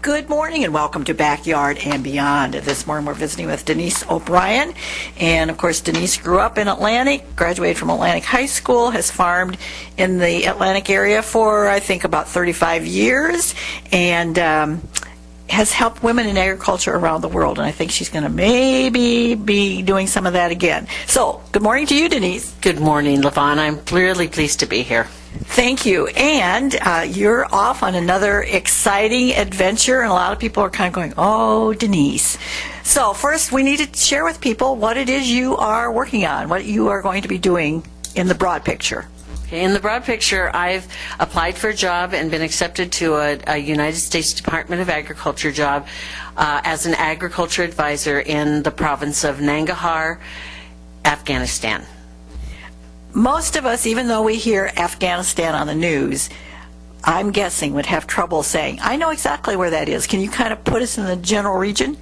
Good morning and welcome to Backyard and Beyond. This morning we're visiting with Denise O'Brien. And of course, Denise grew up in Atlantic, graduated from Atlantic High School, has farmed in the Atlantic area for, I think, about 35 years, and has helped women in agriculture around the world. And I think she's going to maybe be doing some of that again. So, good morning to you, Denise. Good morning, Lavon. I'm really pleased to be here. Thank you. And you're off on another exciting adventure, and a lot of people are kind of going, oh, Denise. So first, we need to share with people what it is you are working on, what you are going to be doing in the broad picture. In the broad picture, I've applied for a job and been accepted to a United States Department of Agriculture job as an agriculture advisor in the province of Nangarhar, Afghanistan. Most of us, even though we hear Afghanistan on the news, I'm guessing would have trouble saying, I know exactly where that is. Can you kind of put us in the general region?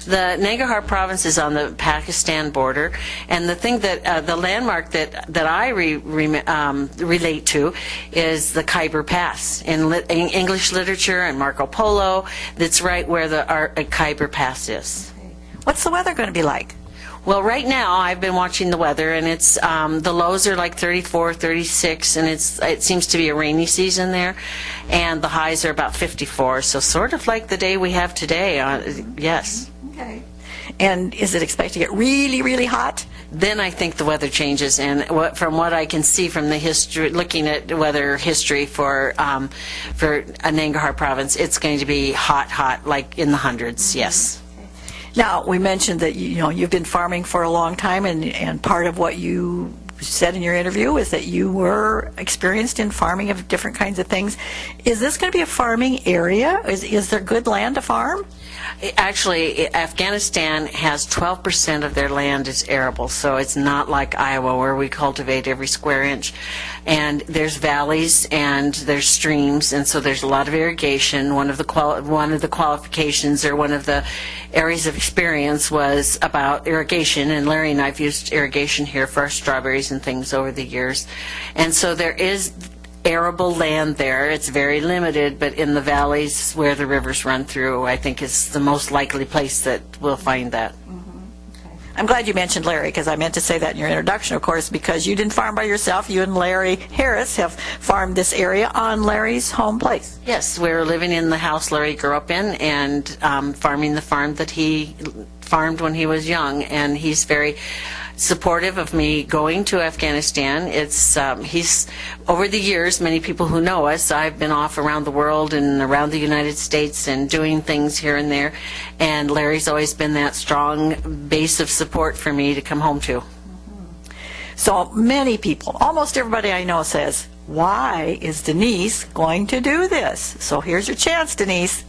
The Nangarhar province is on the Pakistan border, and the thing that the landmark that I relate to is the Khyber Pass in English literature and Marco Polo. That's right where the Khyber Pass is. What's the weather going to be like? Well, right now I've been watching the weather, and it's the lows are like 34, 36, and it seems to be a rainy season there, and the highs are about 54. So sort of like the day we have today. Yes. Okay. And is it expected to get really, really hot? Then I think the weather changes, and from what I can see from the history, looking at weather history for a Nangarhar province, it's going to be hot, like in the hundreds. Yes. Now, we mentioned that you've been farming for a long time, and part of what you said in your interview is that you were experienced in farming of different kinds of things. Is this going to be a farming area? Is there good land to farm? Actually, Afghanistan has 12% of their land is arable, so it's not like Iowa where we cultivate every square inch. And there's valleys and there's streams, and so there's a lot of irrigation. One of the qualifications or one of the areas of experience was about irrigation, and Larry and I've used irrigation here for our strawberries and things over the years. And so there is arable land there. It's very limited, but in the valleys where the rivers run through, I think is the most likely place that we'll find that. Okay. I'm glad you mentioned Larry, because I meant to say that in your introduction, of course, because you didn't farm by yourself. You and Larry Harris have farmed this area on Larry's home place. Yes, we're living in the house Larry grew up in and farming the farm that he farmed when he was young, and he's very supportive of me going to Afghanistan. He's over the years, many people who know us, I've been off around the world and around the United States and doing things here and there, and Larry's always been that strong base of support for me to come home to. So many people, almost everybody I know, says, why is Denise going to do this? So here's your chance, Denise.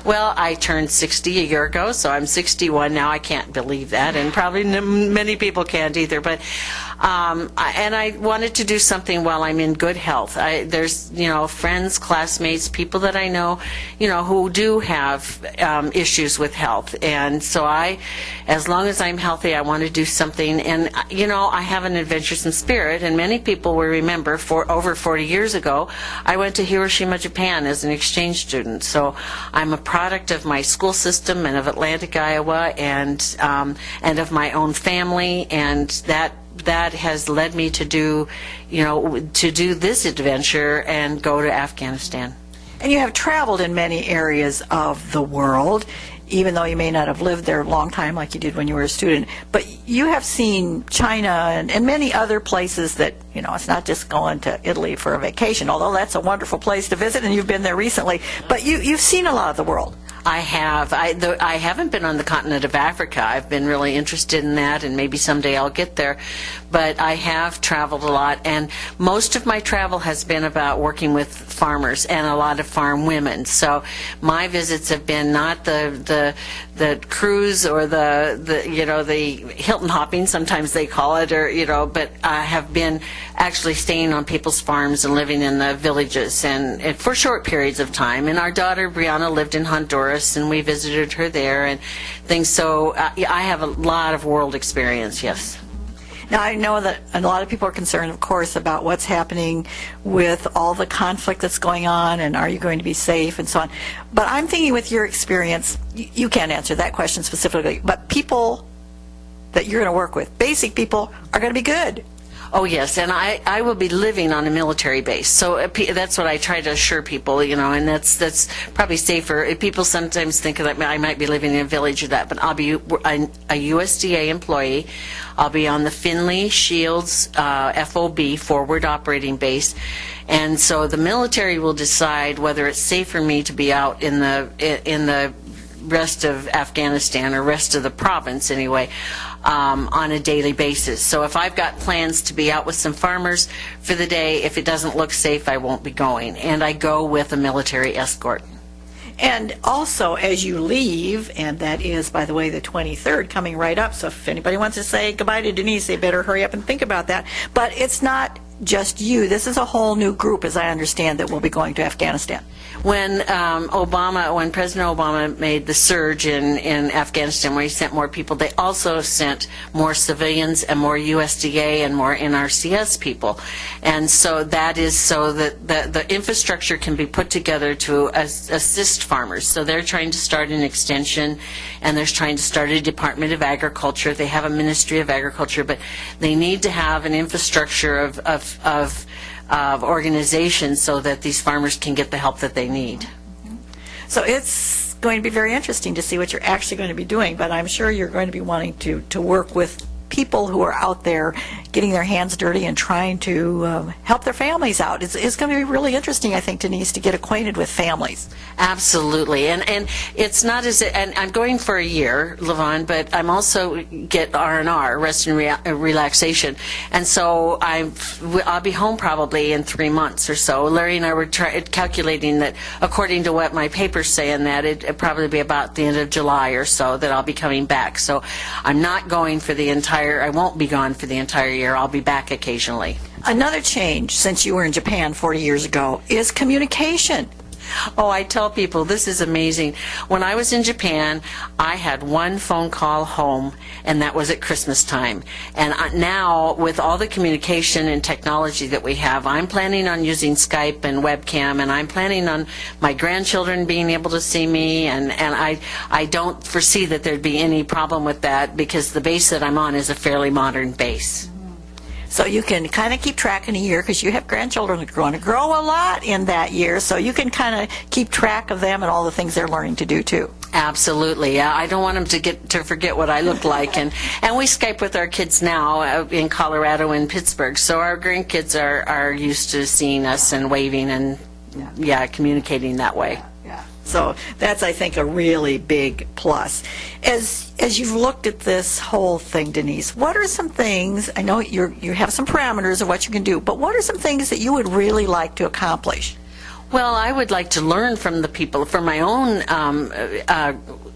Well, I turned 60 a year ago, so I'm 61 now. I can't believe that, and probably many people can't either. But I wanted to do something while I'm in good health. There's friends, classmates, people that I know, who do have issues with health, and so as long as I'm healthy, I want to do something. And I have an adventuresome spirit, and many people will remember over 40 years ago, I went to Hiroshima, Japan as an exchange student. So I'm a product of my school system and of Atlantic, Iowa, and of my own family, and that has led me to do this adventure and go to Afghanistan. And you have traveled in many areas of the world, even though you may not have lived there a long time like you did when you were a student. But you have seen China and many other places that, it's not just going to Italy for a vacation, although that's a wonderful place to visit, and you've been there recently. But you've seen a lot of the world. I have. I haven't been on the continent of Africa. I've been really interested in that, and maybe someday I'll get there. But I have traveled a lot, and most of my travel has been about working with farmers and a lot of farm women. So my visits have been not the cruise or the Hilton hopping, sometimes they call it, but I have been actually staying on people's farms and living in the villages and for short periods of time. And our daughter Brianna lived in Honduras, and we visited her there and things. So I have a lot of world experience, yes. Now, I know that a lot of people are concerned, of course, about what's happening with all the conflict that's going on and are you going to be safe and so on. But I'm thinking with your experience, you can't answer that question specifically, but people that you're going to work with, basic people, are going to be good. Oh, yes, and I will be living on a military base, so that's what I try to assure people, you know, and that's probably safer. People sometimes think that I might be living in a village or that, but I'll be a USDA employee. I'll be on the Finley Shields FOB, Forward Operating Base, and so the military will decide whether it's safe for me to be out in the rest of Afghanistan, or rest of the province anyway, on a daily basis. So if I've got plans to be out with some farmers for the day, if it doesn't look safe, I won't be going. And I go with a military escort. And also, as you leave, and that is, by the way, the 23rd, coming right up, so if anybody wants to say goodbye to Denise, they better hurry up and think about that. But it's not just you. This is a whole new group, as I understand, that will be going to Afghanistan. When President Obama made the surge in Afghanistan, where he sent more people, they also sent more civilians and more USDA and more NRCS people. And so that is so that the infrastructure can be put together to assist farmers. So they're trying to start an extension, and they're trying to start a Department of Agriculture. They have a Ministry of Agriculture, but they need to have an infrastructure of organizations so that these farmers can get the help that they need. So it's going to be very interesting to see what you're actually going to be doing, but I'm sure you're going to be wanting to work with people who are out there getting their hands dirty and trying to help their families out. It's going to be really interesting, I think, Denise, to get acquainted with families. Absolutely, and it's not and I'm going for a year, Lavon, but I'm also get R&R, rest and relaxation, and so I'll be home probably in 3 months or so. Larry and I were calculating that according to what my papers say, and that it'd probably be about the end of July or so that I'll be coming back. So I'm not going for the I won't be gone for the entire year. I'll be back occasionally. Another change since you were in Japan 40 years ago is communication. Oh, I tell people this is amazing. When I was in Japan, I had one phone call home, and that was at Christmas time. And now, with all the communication and technology that we have, I'm planning on using Skype and webcam, and I'm planning on my grandchildren being able to see me, and I don't foresee that there'd be any problem with that, because the base that I'm on is a fairly modern base. So you can kind of keep track in a year, because you have grandchildren that are going to grow a lot in that year, so you can kind of keep track of them and all the things they're learning to do too. Absolutely. I don't want them to forget what I look like. And we Skype with our kids now in Colorado and Pittsburgh, so our grandkids are used to seeing us and waving and communicating that way. So that's, I think, a really big plus. As you've looked at this whole thing, Denise, what are some things, I know you have some parameters of what you can do, but what are some things that you would really like to accomplish? Well, I would like to learn from the people, from my own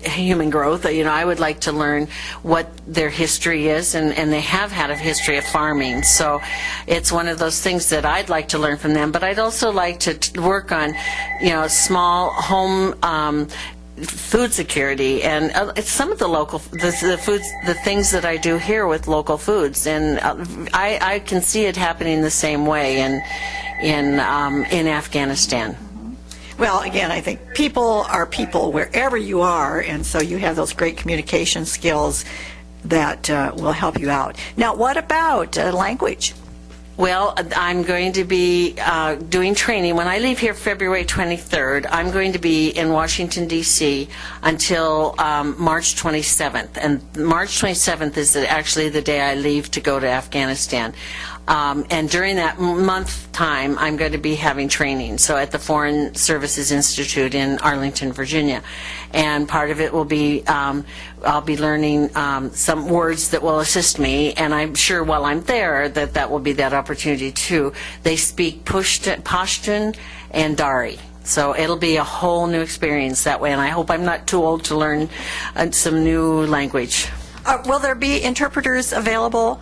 human growth. You know, I would like to learn what their history is, and they have had a history of farming. So it's one of those things that I'd like to learn from them. But I'd also like to work on, small home food security, and it's some of the foods, the things that I do here with local foods, and I can see it happening the same way in Afghanistan. Well, again, I think people are people wherever you are, and so you have those great communication skills that will help you out. Now, what about language? Well, I'm going to be doing training. When I leave here February 23rd, I'm going to be in Washington, D.C. until March 27th. And March 27th is actually the day I leave to go to Afghanistan. And during that month time, I'm going to be having training, so at the Foreign Services Institute in Arlington, Virginia. And part of it will be, I'll be learning some words that will assist me, and I'm sure while I'm there that will be that opportunity too. They speak Pashtun and Dari. So it'll be a whole new experience that way, and I hope I'm not too old to learn some new language. Will there be interpreters available?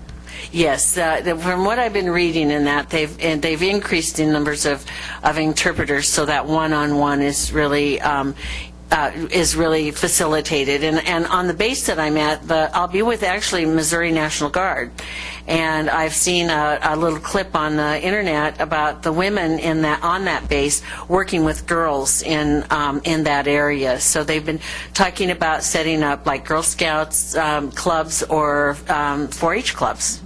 Yes, from what I've been reading in that, they've increased in numbers of interpreters, so that one-on-one is really is really facilitated. And on the base that I'm at, I'll be with actually Missouri National Guard. And I've seen a little clip on the internet about the women on that base working with girls in that area. So they've been talking about setting up like Girl Scouts clubs or 4-H clubs.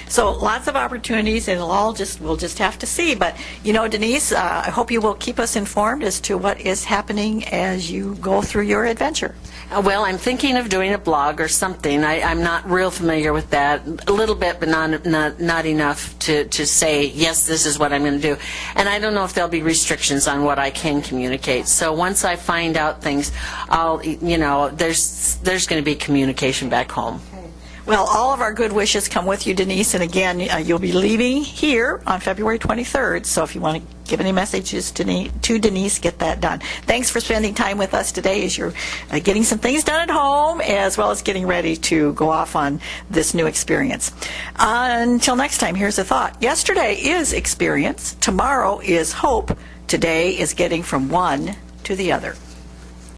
So lots of opportunities, and we'll just have to see. But, Denise, I hope you will keep us informed as to what is happening as you go through your adventure. Well, I'm thinking of doing a blog or something. I'm not real familiar with that. A little bit, but not enough to say, yes, this is what I'm going to do. And I don't know if there'll be restrictions on what I can communicate. So once I find out things, there's going to be communication back home. Well, all of our good wishes come with you, Denise, and again, you'll be leaving here on February 23rd, so if you want to give any messages to Denise, get that done. Thanks for spending time with us today as you're getting some things done at home, as well as getting ready to go off on this new experience. Until next time, here's a thought. Yesterday is experience, tomorrow is hope, today is getting from one to the other.